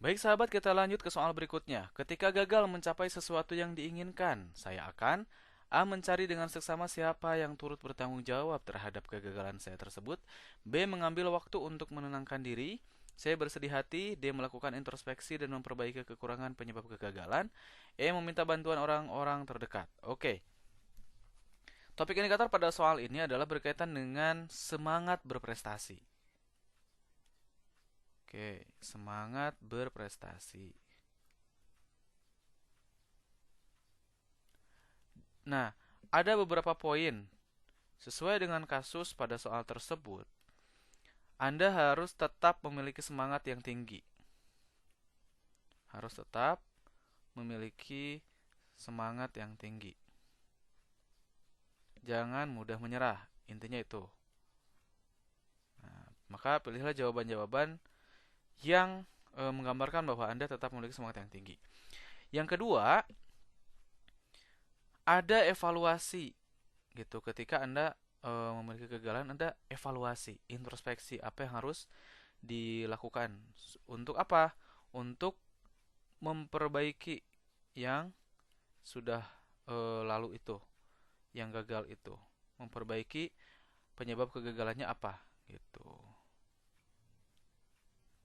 Baik sahabat, kita lanjut ke soal berikutnya. Ketika gagal mencapai sesuatu yang diinginkan, saya akan A. Mencari dengan seksama siapa yang turut bertanggung jawab terhadap kegagalan saya tersebut. B. Mengambil waktu untuk menenangkan diri. C. Bersedih hati. D. Melakukan introspeksi dan memperbaiki kekurangan penyebab kegagalan. E. Meminta bantuan orang-orang terdekat. Oke, topik indikator pada soal ini adalah berkaitan dengan semangat berprestasi. Oke, semangat berprestasi. Nah, ada beberapa poin. Sesuai dengan kasus pada soal tersebut, Anda harus tetap memiliki semangat yang tinggi. Harus tetap memiliki semangat yang tinggi. Jangan mudah menyerah. Intinya itu. Nah, maka pilihlah jawaban-jawaban yang menggambarkan bahwa Anda tetap memiliki semangat yang tinggi. Yang kedua, ada evaluasi gitu. Ketika Anda memiliki kegagalan, Anda evaluasi, introspeksi apa yang harus dilakukan. Untuk apa? Untuk memperbaiki yang sudah lalu itu, yang gagal itu. Memperbaiki penyebab kegagalannya apa gitu.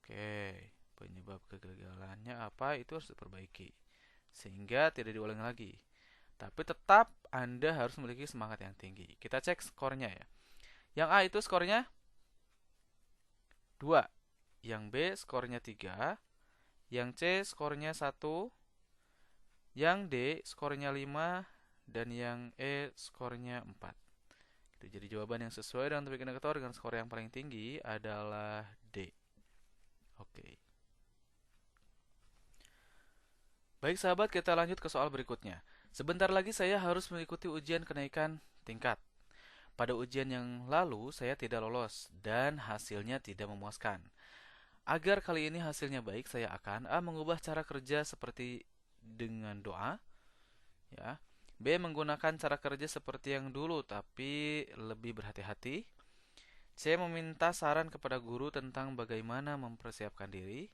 Oke, penyebab kegagalannya apa itu harus diperbaiki sehingga tidak diulangi lagi. Tapi tetap Anda harus memiliki semangat yang tinggi. Kita cek skornya ya. Yang A itu skornya 2, yang B skornya 3, yang C skornya 1, yang D skornya 5, dan yang E skornya 4. Jadi jawaban yang sesuai dengan topik indikator dengan skor yang paling tinggi adalah D. Oke. Baik sahabat, kita lanjut ke soal berikutnya. Sebentar lagi saya harus mengikuti ujian kenaikan tingkat. Pada ujian yang lalu, saya tidak lolos dan hasilnya tidak memuaskan. Agar kali ini hasilnya baik, saya akan A. Mengubah cara kerja seperti dengan doa, ya. B. Menggunakan cara kerja seperti yang dulu tapi lebih berhati-hati. C. Meminta saran kepada guru tentang bagaimana mempersiapkan diri.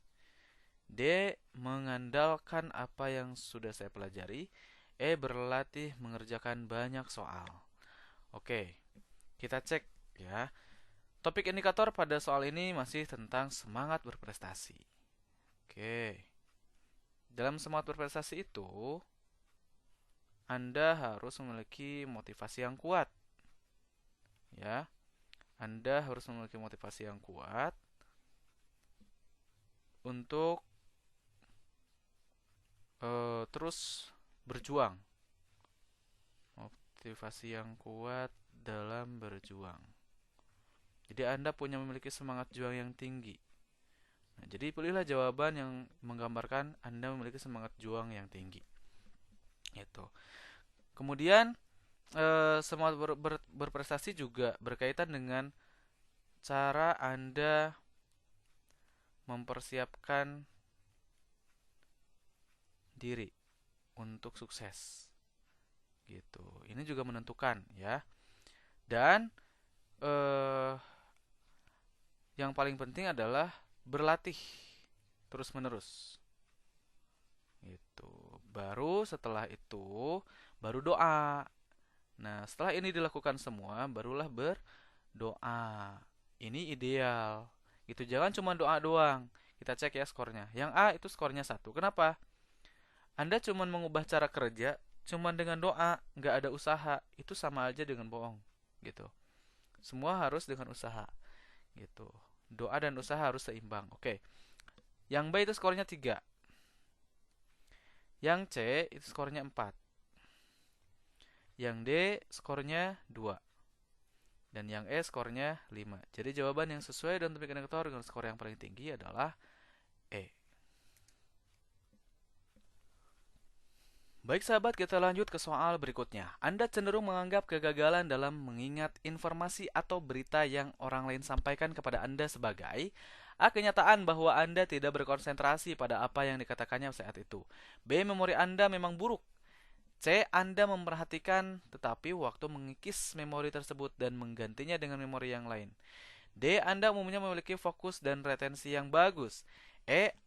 D. Mengandalkan apa yang sudah saya pelajari. E. Berlatih mengerjakan banyak soal. Oke, kita cek ya. Topik indikator pada soal ini masih tentang semangat berprestasi. Oke. Dalam semangat berprestasi itu, Anda harus memiliki motivasi yang kuat. Ya, Anda harus memiliki motivasi yang kuat untuk terus berjuang. Motivasi yang kuat dalam berjuang. Jadi Anda punya memiliki semangat juang yang tinggi. Nah, jadi pilihlah jawaban yang menggambarkan Anda memiliki semangat juang yang tinggi. Itu. Kemudian semangat berprestasi juga berkaitan dengan cara Anda mempersiapkan diri untuk sukses. Gitu. Ini juga menentukan ya. Dan eh, yang paling penting adalah berlatih terus-menerus. Gitu. Baru setelah itu baru doa. Nah, setelah ini dilakukan semua, barulah berdoa. Ini ideal. Gitu. Jangan cuma doa doang. Kita cek ya skornya. Yang A itu skornya 1. Kenapa? Anda cuma mengubah cara kerja, cuma dengan doa, nggak ada usaha. Itu sama aja dengan bohong. Gitu. Semua harus dengan usaha. Gitu. Doa dan usaha harus seimbang. Oke. Yang B itu skornya 3. Yang C itu skornya 4. Yang D skornya 2. Dan yang E skornya 5. Jadi jawaban yang sesuai dan topik indikator dengan skor yang paling tinggi adalah E. Baik sahabat, kita lanjut ke soal berikutnya. Anda cenderung menganggap kegagalan dalam mengingat informasi atau berita yang orang lain sampaikan kepada Anda sebagai A. Kenyataan bahwa Anda tidak berkonsentrasi pada apa yang dikatakannya saat itu. B. Memori Anda memang buruk. C. Anda memperhatikan tetapi waktu mengikis memori tersebut dan menggantinya dengan memori yang lain. D. Anda umumnya memiliki fokus dan retensi yang bagus.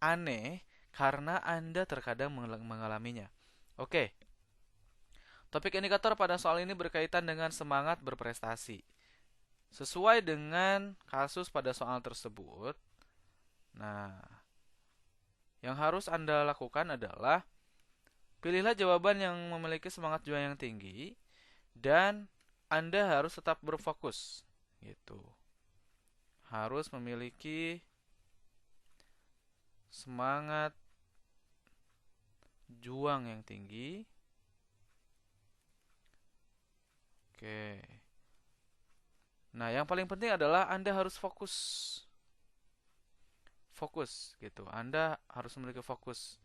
Aneh karena Anda terkadang mengalaminya. Oke, topik indikator pada soal ini berkaitan dengan semangat berprestasi. Sesuai dengan kasus pada soal tersebut, nah, yang harus Anda lakukan adalah pilihlah jawaban yang memiliki semangat juang yang tinggi dan Anda harus tetap berfokus. Gitu. Harus memiliki semangat juang yang tinggi. Oke. Nah, yang paling penting adalah Anda harus fokus. Fokus gitu. Anda harus memiliki fokus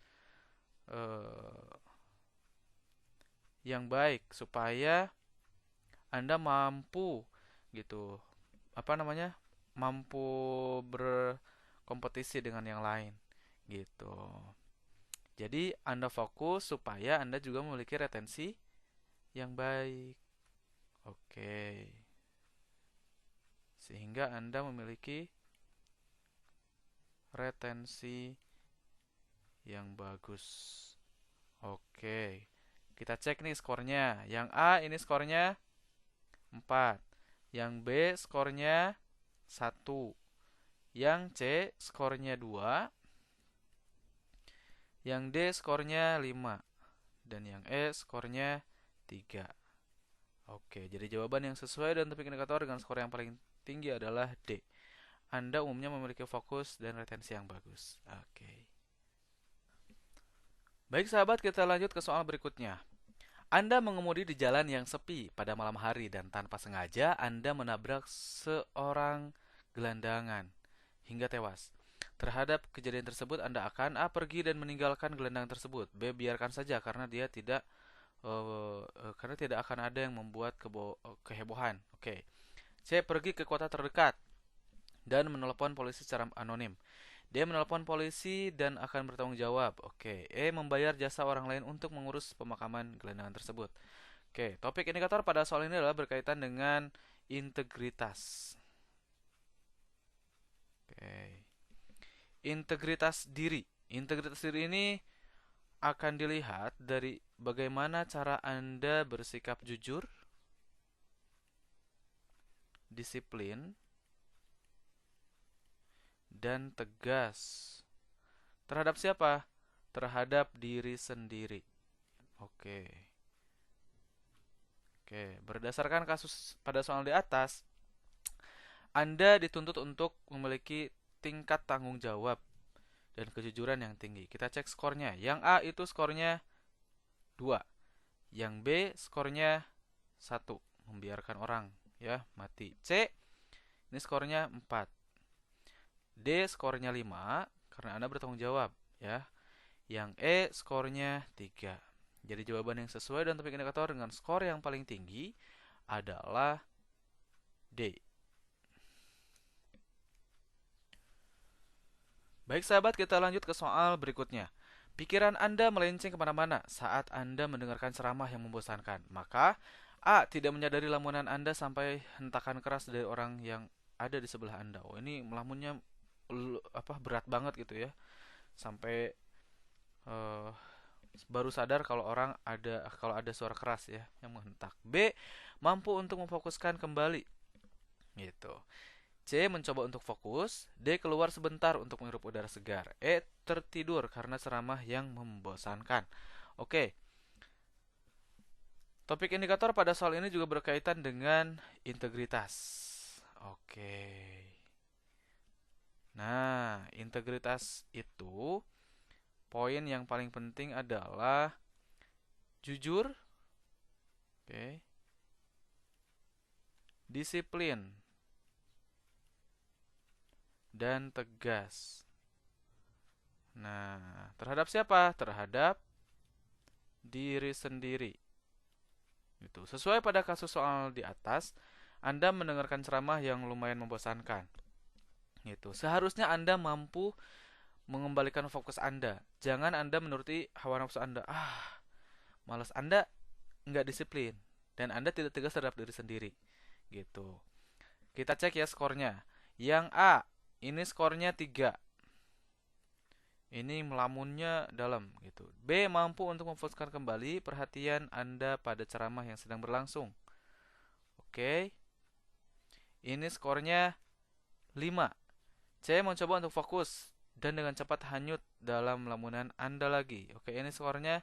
eh, yang baik supaya Anda mampu gitu. Apa namanya? Mampu berkompetisi dengan yang lain gitu. Jadi Anda fokus supaya Anda juga memiliki retensi yang baik. Oke. Sehingga Anda memiliki retensi yang bagus. Oke. Kita cek nih skornya. Yang A ini skornya 4. Yang B skornya 1. Yang C skornya 2. Yang D skornya 5. Dan yang E skornya 3. Oke, jadi jawaban yang sesuai dan topik indikator dengan skor yang paling tinggi adalah D. Anda umumnya memiliki fokus dan retensi yang bagus. Oke. Baik sahabat, kita lanjut ke soal berikutnya. Anda mengemudi di jalan yang sepi pada malam hari dan tanpa sengaja Anda menabrak seorang gelandangan hingga tewas. Terhadap kejadian tersebut Anda akan A. Pergi dan meninggalkan gelandangan tersebut. B. Biarkan saja karena tidak akan ada yang membuat kehebohan. Oke. C. Pergi ke kota terdekat dan menelpon polisi secara anonim. D. Menelpon polisi dan akan bertanggung jawab. Oke. E. Membayar jasa orang lain untuk mengurus pemakaman gelandangan tersebut. Oke. Topik indikator pada soal ini adalah berkaitan dengan integritas. Oke. Integritas diri. Integritas diri ini akan dilihat dari bagaimana cara Anda bersikap jujur, disiplin, dan tegas. Terhadap siapa? Terhadap diri sendiri. Oke. Oke, berdasarkan kasus pada soal di atas, Anda dituntut untuk memiliki tingkat tanggung jawab dan kejujuran yang tinggi. Kita cek skornya. Yang A itu skornya 2. Yang B skornya 1. Membiarkan orang ya mati. C ini skornya 4. D skornya 5 karena Anda bertanggung jawab ya. Yang E skornya 3. Jadi jawaban yang sesuai dan topik indikator dengan skor yang paling tinggi adalah D. Baik sahabat, kita lanjut ke soal berikutnya. Pikiran Anda melenceng kemana-mana saat Anda mendengarkan ceramah yang membosankan. Maka A. Tidak menyadari lamunan Anda sampai hentakan keras dari orang yang ada di sebelah Anda. Oh, ini melamunnya berat banget gitu ya. Sampai eh, baru sadar kalau ada suara keras ya yang menghentak. B. Mampu untuk memfokuskan kembali gitu. C. Mencoba untuk fokus. D. Keluar sebentar untuk menghirup udara segar. E. Tertidur karena ceramah yang membosankan. Oke. Topik indikator pada soal ini juga berkaitan dengan integritas. Oke. Nah, integritas itu poin yang paling penting adalah jujur, oke, disiplin, dan tegas. Nah, terhadap siapa? Terhadap diri sendiri. Itu. Sesuai pada kasus soal di atas, Anda mendengarkan ceramah yang lumayan membosankan. Itu. Seharusnya Anda mampu mengembalikan fokus Anda. Jangan Anda menuruti hawa nafsu Anda. Malas Anda nggak disiplin dan Anda tidak tegas terhadap diri sendiri. Gitu. Kita cek ya skornya. Yang A, ini skornya 3. Ini melamunnya dalam gitu. B. Mampu untuk memfokuskan kembali perhatian Anda pada ceramah yang sedang berlangsung. Oke. Ini skornya 5. C. Mencoba untuk fokus dan dengan cepat hanyut dalam lamunan Anda lagi. Oke, ini skornya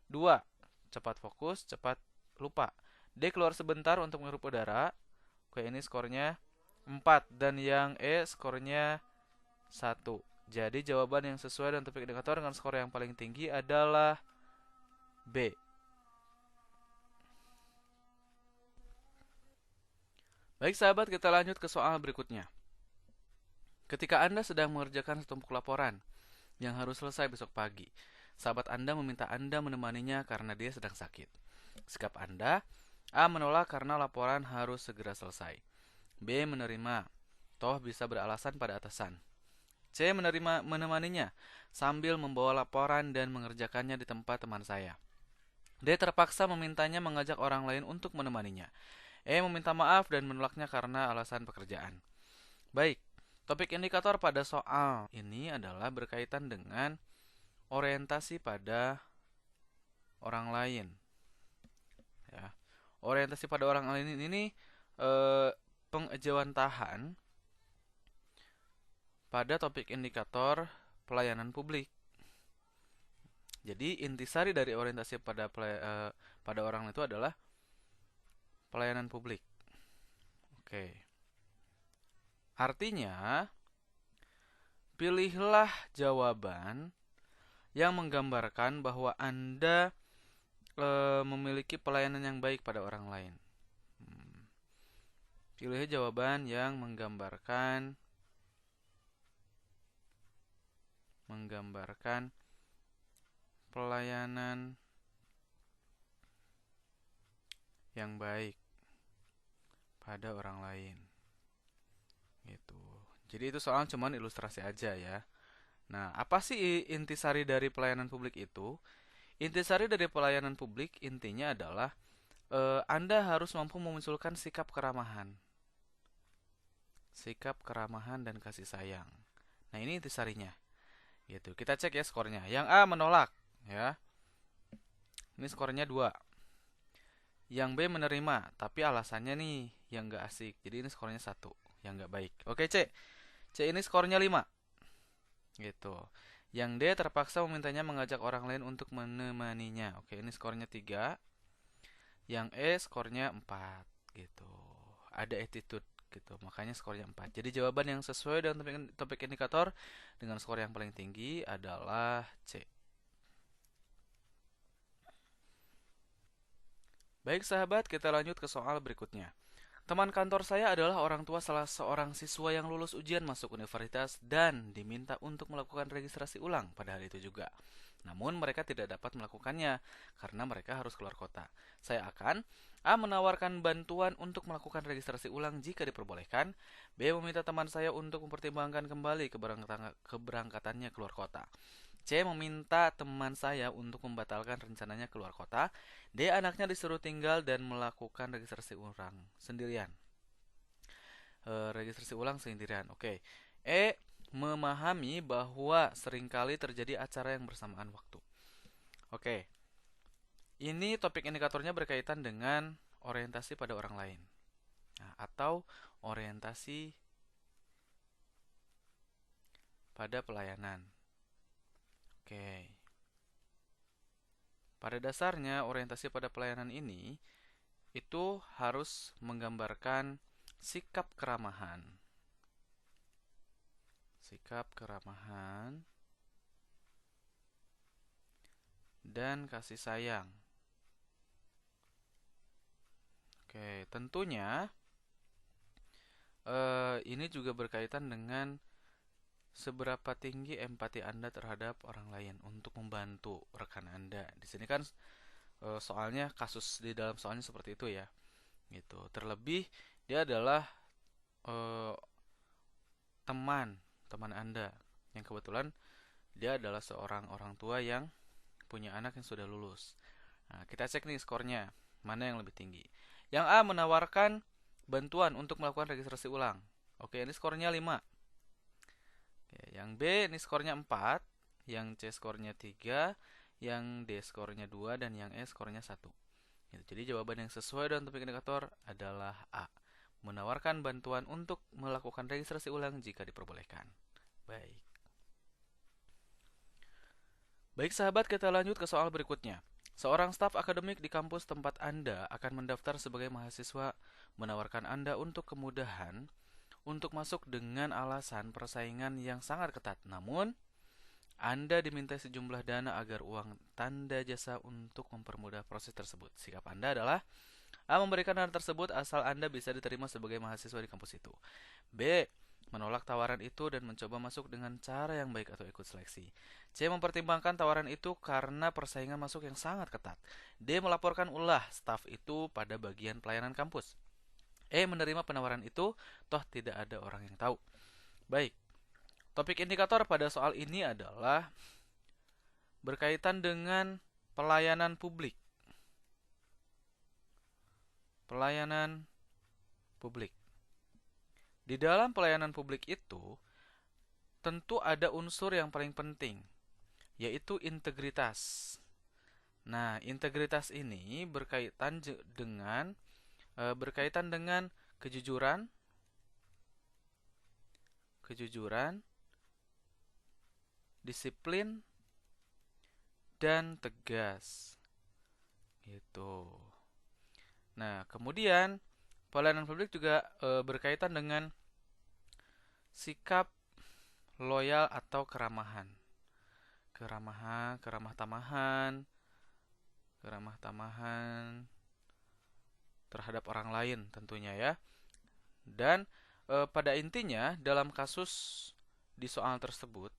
2. Cepat fokus, cepat lupa. D. Keluar sebentar untuk menghirup udara. Oke, ini skornya 4. Dan yang E skornya 1. Jadi jawaban yang sesuai dengan topik indikator dengan skor yang paling tinggi adalah B. Baik sahabat, kita lanjut ke soal berikutnya. Ketika Anda sedang mengerjakan setumpuk laporan yang harus selesai besok pagi, sahabat Anda meminta Anda menemaninya karena dia sedang sakit. Sikap Anda: A. Menolak karena laporan harus segera selesai. B. Menerima, toh bisa beralasan pada atasan. C. Menemaninya sambil membawa laporan dan mengerjakannya di tempat teman saya. D. Terpaksa memintanya mengajak orang lain untuk menemaninya. E. Meminta maaf dan menolaknya karena alasan pekerjaan. Baik, topik indikator pada soal ini adalah berkaitan dengan orientasi pada orang lain. Ya, orientasi pada orang lain ini pengejawantahan pada topik indikator pelayanan publik. Jadi intisari dari orientasi pada orang itu adalah pelayanan publik. Oke. Artinya, pilihlah jawaban yang menggambarkan bahwa Anda memiliki pelayanan yang baik pada orang lain. Pilih jawaban yang menggambarkan pelayanan yang baik pada orang lain. Gitu. Jadi itu soal cuman ilustrasi aja ya. Nah, apa sih intisari dari pelayanan publik itu? Intisari dari pelayanan publik intinya adalah Anda harus mampu memunculkan sikap keramahan. Sikap keramahan dan kasih sayang. Nah, ini intisarinya. Gitu. Kita cek ya skornya. Yang A menolak, ya. Ini skornya 2. Yang B menerima, tapi alasannya nih yang gak asik. Jadi ini skornya 1, yang gak baik. Oke, C. C ini skornya 5. Gitu. Yang D terpaksa memintanya mengajak orang lain untuk menemaninya. Oke, ini skornya 3. Yang E skornya 4. Gitu. Ada attitude gitu. Makanya skornya 4. Jadi jawaban yang sesuai dengan topik indikator dengan skor yang paling tinggi adalah C. Baik sahabat, kita lanjut ke soal berikutnya. Teman kantor saya adalah orang tua salah seorang siswa yang lulus ujian masuk universitas dan diminta untuk melakukan registrasi ulang pada hari itu juga. Namun mereka tidak dapat melakukannya karena mereka harus keluar kota. Saya akan A. Menawarkan bantuan untuk melakukan registrasi ulang jika diperbolehkan. B. Meminta teman saya untuk mempertimbangkan kembali keberangkatannya keluar kota. C. Meminta teman saya untuk membatalkan rencananya keluar kota. D. Anaknya disuruh tinggal dan melakukan registrasi ulang sendirian. Registrasi ulang sendirian. Oke. E. Memahami bahwa seringkali terjadi acara yang bersamaan waktu. Oke. Ini topik indikatornya berkaitan dengan orientasi pada orang lain. Nah, atau orientasi pada pelayanan. Oke. Pada dasarnya, orientasi pada pelayanan ini itu harus menggambarkan sikap keramahan. Sikap keramahan dan kasih sayang. Oke, tentunya ini juga berkaitan dengan seberapa tinggi empati Anda terhadap orang lain untuk membantu rekan Anda. Di sini kan soalnya kasus di dalam soalnya seperti itu ya. Gitu. Terlebih dia adalah teman Anda yang kebetulan dia adalah seorang orang tua yang punya anak yang sudah lulus. Nah, kita cek nih skornya, mana yang lebih tinggi. Yang A menawarkan bantuan untuk melakukan registrasi ulang. Oke, ini skornya 5. Oke, yang B ini skornya 4. yang C skornya 3, yang D skornya 2, dan yang E skornya 1. Gitu. Jadi jawaban yang sesuai dengan topik indikator adalah A. Menawarkan bantuan untuk melakukan registrasi ulang jika diperbolehkan. Baik. Baik sahabat, kita lanjut ke soal berikutnya. Seorang staf akademik di kampus tempat Anda akan mendaftar sebagai mahasiswa menawarkan Anda untuk kemudahan untuk masuk dengan alasan persaingan yang sangat ketat. Namun, Anda diminta sejumlah dana agar uang tanda jasa untuk mempermudah proses tersebut. Sikap Anda adalah A. Memberikan dana tersebut asal Anda bisa diterima sebagai mahasiswa di kampus itu. B. Menolak tawaran itu dan mencoba masuk dengan cara yang baik atau ikut seleksi. C. Mempertimbangkan tawaran itu karena persaingan masuk yang sangat ketat. D. Melaporkan ulah staf itu pada bagian pelayanan kampus. E. Menerima penawaran itu, toh tidak ada orang yang tahu. Baik, topik indikator pada soal ini adalah berkaitan dengan pelayanan publik. Pelayanan publik. Di dalam pelayanan publik itu, tentu ada unsur yang paling penting, yaitu integritas. Nah, integritas ini berkaitan dengan kejujuran, disiplin, dan tegas. Gitu. Nah, kemudian pelayanan publik juga berkaitan dengan sikap loyal atau keramahan. Keramah tamahan terhadap orang lain tentunya ya. Dan pada intinya dalam kasus di soal tersebut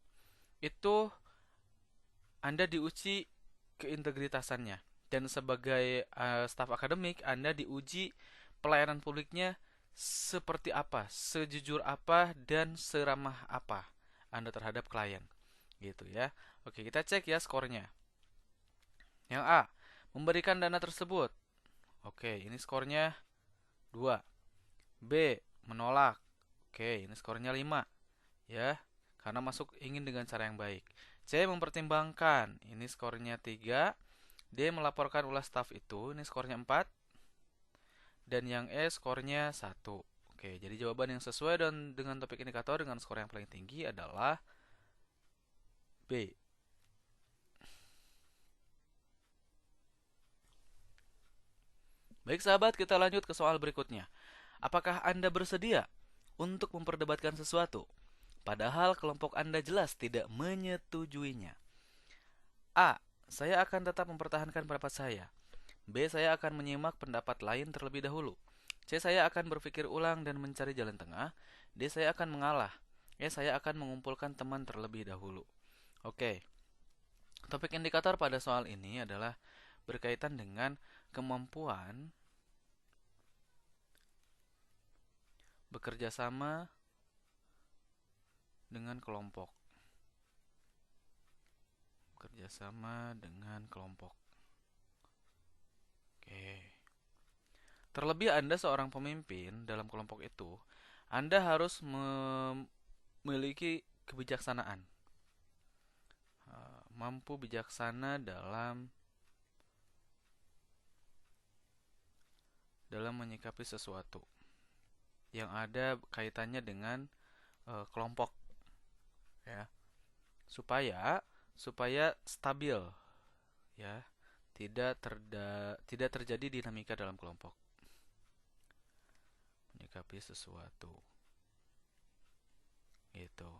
itu Anda diuji keintegritasannya, dan sebagai staf akademik Anda diuji pelayanan publiknya seperti apa, sejujur apa, dan seramah apa Anda terhadap klien. Gitu ya. Oke, kita cek ya skornya. Yang A, memberikan dana tersebut. Oke, ini skornya 2. B, menolak. Oke, ini skornya 5. Ya, karena masuk ingin dengan cara yang baik. C, mempertimbangkan. Ini skornya 3. D, melaporkan ulah staf itu. Ini skornya 4. Dan yang E skornya 1. Oke, jadi jawaban yang sesuai dengan topik indikator dengan skor yang paling tinggi adalah B. Baik sahabat, kita lanjut ke soal berikutnya. Apakah Anda bersedia untuk memperdebatkan sesuatu, padahal kelompok Anda jelas tidak menyetujuinya? A. Saya akan tetap mempertahankan pendapat saya. B. Saya akan menyimak pendapat lain terlebih dahulu. C. Saya akan berpikir ulang dan mencari jalan tengah. D. Saya akan mengalah. E. Saya akan mengumpulkan teman terlebih dahulu. Oke, topik indikator pada soal ini adalah berkaitan dengan kemampuan bekerja sama dengan kelompok. Bekerja sama dengan kelompok. Oke. Terlebih Anda seorang pemimpin dalam kelompok itu, Anda harus memiliki kebijaksanaan. Mampu bijaksana dalam menyikapi sesuatu yang ada kaitannya dengan kelompok, ya, supaya stabil, ya, tidak terjadi dinamika dalam kelompok. Menyikapi sesuatu, gitu.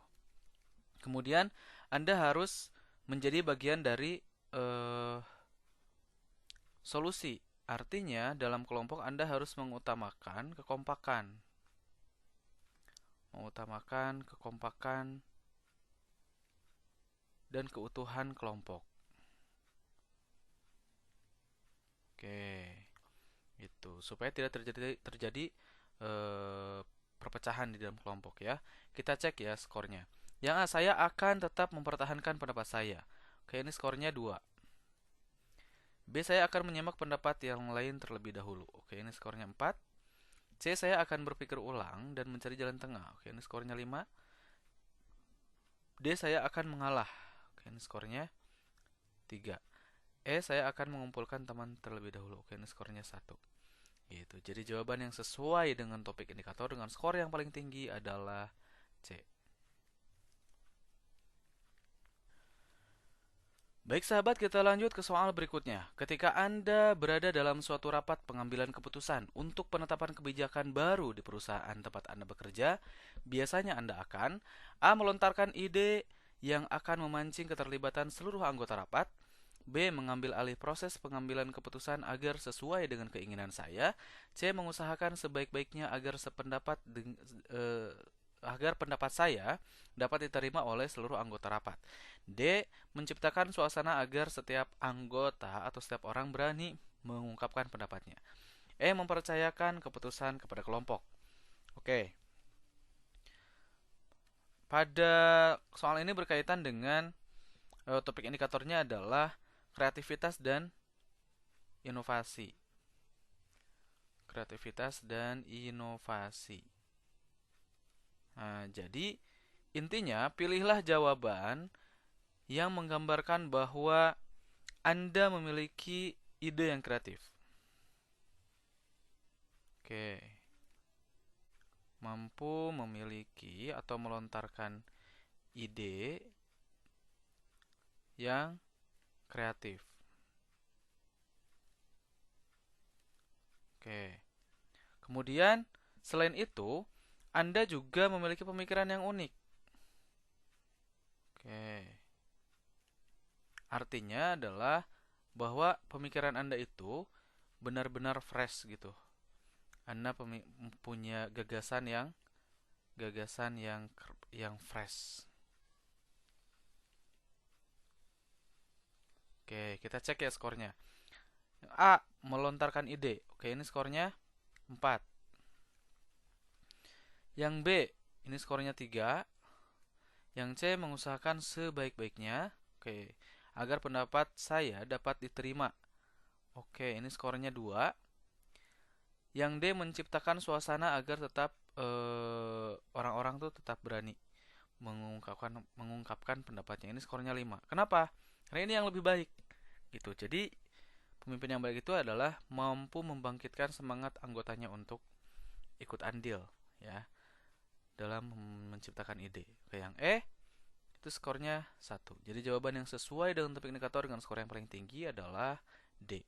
Kemudian Anda harus menjadi bagian dari solusi. Artinya dalam kelompok Anda harus mengutamakan kekompakan. Dan keutuhan kelompok. Oke, itu supaya tidak terjadi perpecahan di dalam kelompok ya. Kita cek ya skornya. Yang A, saya akan tetap mempertahankan pendapat saya. Oke, ini skornya 2. B, saya akan menyimak pendapat yang lain terlebih dahulu. Oke, ini skornya 4. C, saya akan berpikir ulang dan mencari jalan tengah. Oke, ini skornya 5. D, saya akan mengalah. Oke, Oke, ini skornya 3. Saya akan mengumpulkan teman terlebih dahulu. Oke, ini skornya 1. Gitu. Jadi jawaban yang sesuai dengan topik indikator dengan skor yang paling tinggi adalah C. Baik sahabat, kita lanjut ke soal berikutnya. Ketika Anda berada dalam suatu rapat pengambilan keputusan untuk penetapan kebijakan baru di perusahaan tempat Anda bekerja, biasanya Anda akan A. Melontarkan ide yang akan memancing keterlibatan seluruh anggota rapat, B. Mengambil alih proses pengambilan keputusan agar sesuai dengan keinginan saya, C. Mengusahakan sebaik-baiknya agar pendapat saya dapat diterima oleh seluruh anggota rapat. D. Menciptakan suasana agar setiap anggota atau setiap orang berani mengungkapkan pendapatnya. Mempercayakan keputusan kepada kelompok. Oke. Pada soal ini berkaitan dengan topik indikatornya adalah kreativitas dan inovasi. Kreativitas dan inovasi. Nah, jadi intinya pilihlah jawaban yang menggambarkan bahwa Anda memiliki ide yang kreatif. Oke. Mampu memiliki atau melontarkan ide yang kreatif. Oke. Kemudian, selain itu, Anda juga memiliki pemikiran yang unik. Oke. Artinya adalah bahwa pemikiran Anda itu benar-benar fresh gitu. Anda punya gagasan yang fresh. Oke, kita cek ya skornya. A. Melontarkan ide. Oke, ini skornya 4. Yang B, ini skornya 3. Yang C, mengusahakan sebaik-baiknya. Oke, agar pendapat saya dapat diterima. Oke, ini skornya 2. Yang D, menciptakan suasana agar tetap orang-orang tuh tetap berani mengungkapkan pendapatnya. Ini skornya 5. Kenapa? Karena ini yang lebih baik. Gitu. Jadi, pemimpin yang baik itu adalah mampu membangkitkan semangat anggotanya untuk ikut andil, ya, dalam menciptakan ide. Oke, yang itu skornya 1. Jadi jawaban yang sesuai dengan topik indikator dengan skor yang paling tinggi adalah D.